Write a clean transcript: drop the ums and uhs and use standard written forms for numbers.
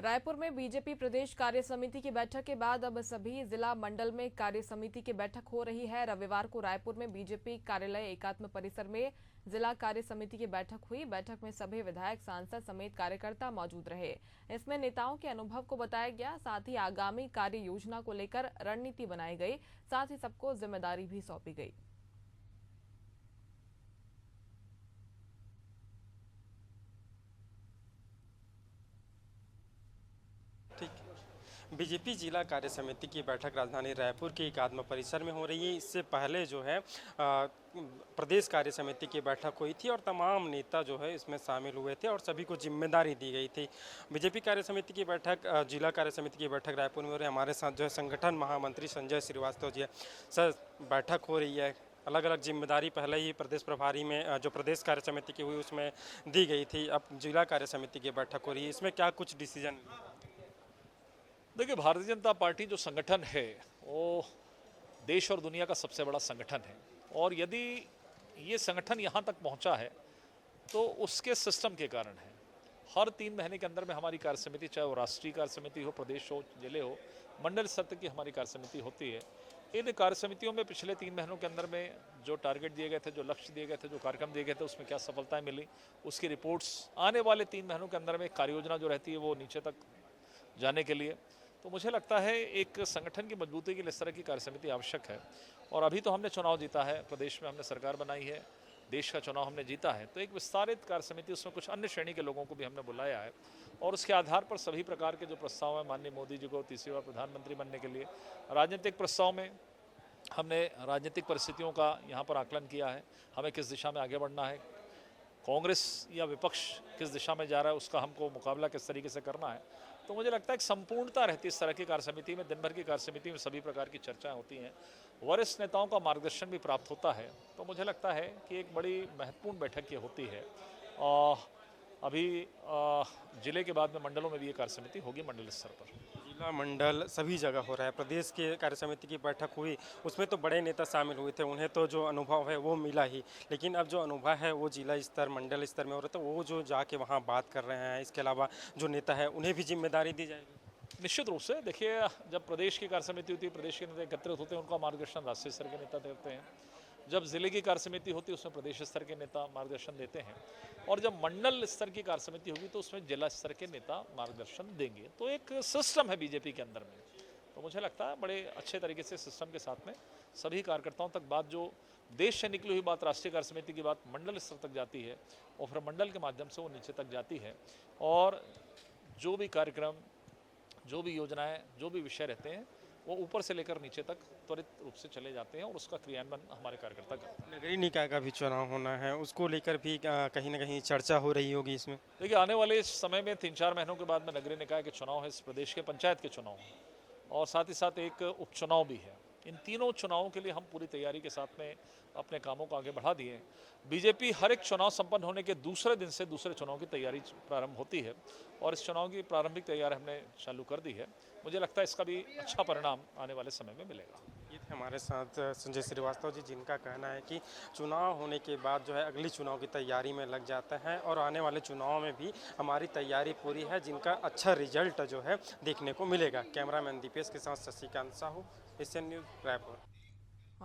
रायपुर में बीजेपी प्रदेश कार्य समिति की बैठक के बाद अब सभी जिला मंडल में कार्य समिति की बैठक हो रही है। रविवार को रायपुर में बीजेपी कार्यालय एकात्म परिसर में जिला कार्य समिति की बैठक हुई। बैठक में सभी विधायक, सांसद समेत कार्यकर्ता मौजूद रहे। इसमें नेताओं के अनुभव को बताया गया, साथ ही आगामी कार्य योजना को लेकर रणनीति बनाई गई, साथ ही सबको जिम्मेदारी भी सौंपी गई। ठीक। बीजेपी जिला कार्य समिति की बैठक राजधानी रायपुर के एकात्म परिसर में हो रही है। इससे पहले जो है प्रदेश कार्य समिति की बैठक हुई थी और तमाम नेता जो है इसमें शामिल हुए थे और सभी को जिम्मेदारी दी गई थी। बीजेपी कार्य समिति की बैठक, जिला कार्य समिति की बैठक रायपुर में हो रही है। हमारे साथ जो है संगठन महामंत्री संजय श्रीवास्तव जी है। सर, बैठक हो रही है, अलग अलग जिम्मेदारी पहले ही प्रदेश प्रभारी में जो प्रदेश कार्य समिति की हुई उसमें दी गई थी, अब जिला कार्य समिति की बैठक हो रही है, इसमें क्या कुछ डिसीजन? देखिए, भारतीय जनता पार्टी जो संगठन है वो देश और दुनिया का सबसे बड़ा संगठन है और यदि ये संगठन यहाँ तक पहुँचा है तो उसके सिस्टम के कारण है। हर 3 महीने के अंदर में हमारी कार्य समिति, चाहे वो राष्ट्रीय कार्य समिति हो, प्रदेश हो, जिले हो, मंडल स्तर तक की हमारी कार्य समिति होती है। इन कार्य समितियों में पिछले 3 महीनों के अंदर में जो टारगेट दिए गए थे, जो लक्ष्य दिए गए थे, जो कार्यक्रम दिए गए थे, उसमें क्या सफलताएं मिली, उसकी रिपोर्ट्स आने वाले 3 महीनों के अंदर में कार्य योजना जो रहती है वो नीचे तक जाने के लिए। तो मुझे लगता है एक संगठन की मजबूती के लिए इस तरह की कार्य समिति आवश्यक है। और अभी तो हमने चुनाव जीता है, प्रदेश में हमने सरकार बनाई है, देश का चुनाव हमने जीता है, तो एक विस्तारित कार्य समिति, उसमें कुछ अन्य श्रेणी के लोगों को भी हमने बुलाया है और उसके आधार पर सभी प्रकार के जो प्रस्ताव हैं माननीय मोदी जी को तीसरी बार प्रधानमंत्री बनने के लिए, राजनीतिक प्रस्ताव में हमने राजनीतिक परिस्थितियों का यहाँ पर आकलन किया है, हमें किस दिशा में आगे बढ़ना है, कांग्रेस या विपक्ष किस दिशा में जा रहा है, उसका हमको मुकाबला किस तरीके से करना है। तो मुझे लगता है एक संपूर्णता रहती है इस तरह की कार्य समिति में। दिन भर की कार्य समिति में सभी प्रकार की चर्चाएं होती हैं, वरिष्ठ नेताओं का मार्गदर्शन भी प्राप्त होता है। तो मुझे लगता है कि एक बड़ी महत्वपूर्ण बैठक ये होती है। अभी जिले के बाद में मंडलों में भी ये कार्य समिति होगी, मंडल स्तर पर। जिला मंडल सभी जगह हो रहा है। प्रदेश के कार्य समिति की बैठक हुई, उसमें तो बड़े नेता शामिल हुए थे, उन्हें तो जो अनुभव है वो मिला ही, लेकिन अब जो अनुभव है वो जिला स्तर, मंडल स्तर में हो रहा था, वो जो जाके वहाँ बात कर रहे हैं, इसके अलावा जो नेता है उन्हें भी जिम्मेदारी दी जाएगी। निश्चित रूप से देखिए, जब प्रदेश की कार्य समिति होती है, प्रदेश के नेता एकत्रित होते हैं, उनका मार्गदर्शन राष्ट्रीय स्तर के नेता करते हैं। जब जिले की कार्य समिति होती है उसमें प्रदेश स्तर के नेता मार्गदर्शन देते हैं और जब मंडल स्तर की कार्य समिति होगी तो उसमें जिला स्तर के नेता मार्गदर्शन देंगे। तो एक सिस्टम है बीजेपी के अंदर में। तो मुझे लगता है बड़े अच्छे तरीके से सिस्टम के साथ में सभी कार्यकर्ताओं तक बात, जो देश से निकली हुई बात, राष्ट्रीय कार्य समिति की बात मंडल स्तर तक जाती है और फिर मंडल के माध्यम से वो नीचे तक जाती है और जो भी कार्यक्रम, जो भी योजनाएं, जो भी विषय रहते हैं वो ऊपर से लेकर नीचे तक त्वरित रूप से चले जाते हैं और उसका क्रियान्वयन हमारे कार्यकर्ता करते हैं। नगरीय निकाय का भी चुनाव होना है, उसको लेकर भी कहीं ना कहीं चर्चा हो रही होगी इसमें। देखिए, आने वाले इस समय में 3-4 महीनों के बाद में नगरीय निकाय के चुनाव है, इस प्रदेश के पंचायत के चुनाव हैं और साथ ही साथ एक उपचुनाव भी है। इन तीनों चुनावों के लिए हम पूरी तैयारी के साथ में अपने कामों को आगे बढ़ा दिए। बीजेपी हर एक चुनाव संपन्न होने के दूसरे दिन से दूसरे चुनाव की तैयारी प्रारंभ होती है और इस चुनाव की प्रारंभिक तैयारी हमने चालू कर दी है। मुझे लगता है इसका भी अच्छा परिणाम आने वाले समय में मिलेगा। ये थे हमारे साथ संजय श्रीवास्तव जी, जिनका कहना है कि चुनाव होने के बाद जो है अगली चुनाव की तैयारी में लग जाता है और आने वाले चुनाव में भी हमारी तैयारी पूरी है, जिनका अच्छा रिजल्ट जो है देखने को मिलेगा। कैमरामैन दीपेश के साथ शशिकांत साहू, एशियन न्यूज़, रायपुर।